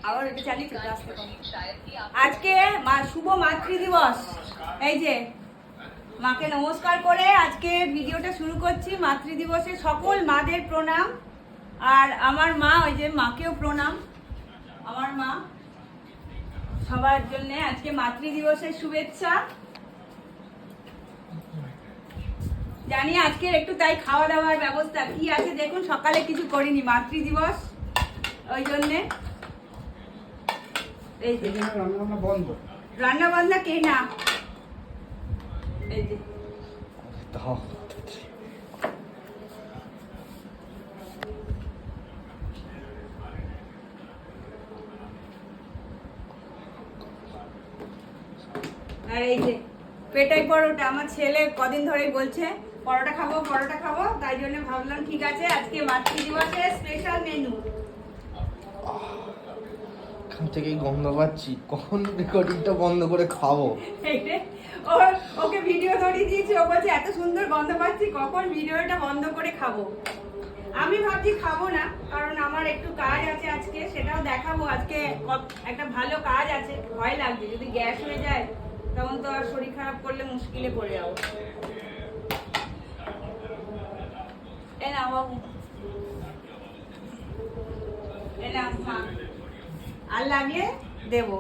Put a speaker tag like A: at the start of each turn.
A: আবার এটা চালিয়ে ফেলতে আসতে পারি। আজকে শুভ মাতৃ দিবস। এই যে মাকে নমস্কার করে আজকে ভিডিওটা শুরু করছি। মাতৃ দিবসে সকল মাদের প্রণাম। আর আমার মা, ওই যে মাকেও প্রণাম। আমার মা, সবার জন্য আজকে মাতৃ দিবসের শুভেচ্ছা জানি। আজকের একটু তাই খাওয়া দাওয়ার ব্যবস্থা কি আছে দেখুন। সকালে কিছু করিনি, মাতৃ দিবস, ওই জন্যে রান্না বান্না কে না। এই যে আর এই যে পেটাই পরোটা। আমার ছেলে কদিন ধরেই বলছে পরোটা খাবো পরোটা খাবো, তাই জন্য ভাবলাম ঠিক আছে আজকে মাতৃ দিবসের স্পেশাল মেনু।
B: এখান থেকেই গন্ধ পাচ্ছি, কখন রেকর্ডিংটা বন্ধ করে খাবো।
A: ওকে ভিডিও ধরিয়ে দিয়েছি, ও বলছে এত সুন্দর গন্ধ পাচ্ছি, কখন ভিডিওটা বন্ধ করে খাবো। আমি ভাবছি খাবো না, কারণ আমার একটু কাজ আছে আজকে, সেটাও দেখাবো। আজকে একটা ভালো কাজ আছে, ভয় লাগছে যদি গ্যাস হয়ে যায় তখন তো আর শরীর খারাপ করলে মুশকিলে পড়ে যাবো। এ না বাবু, এ না মা, আর লাগলে দেবো।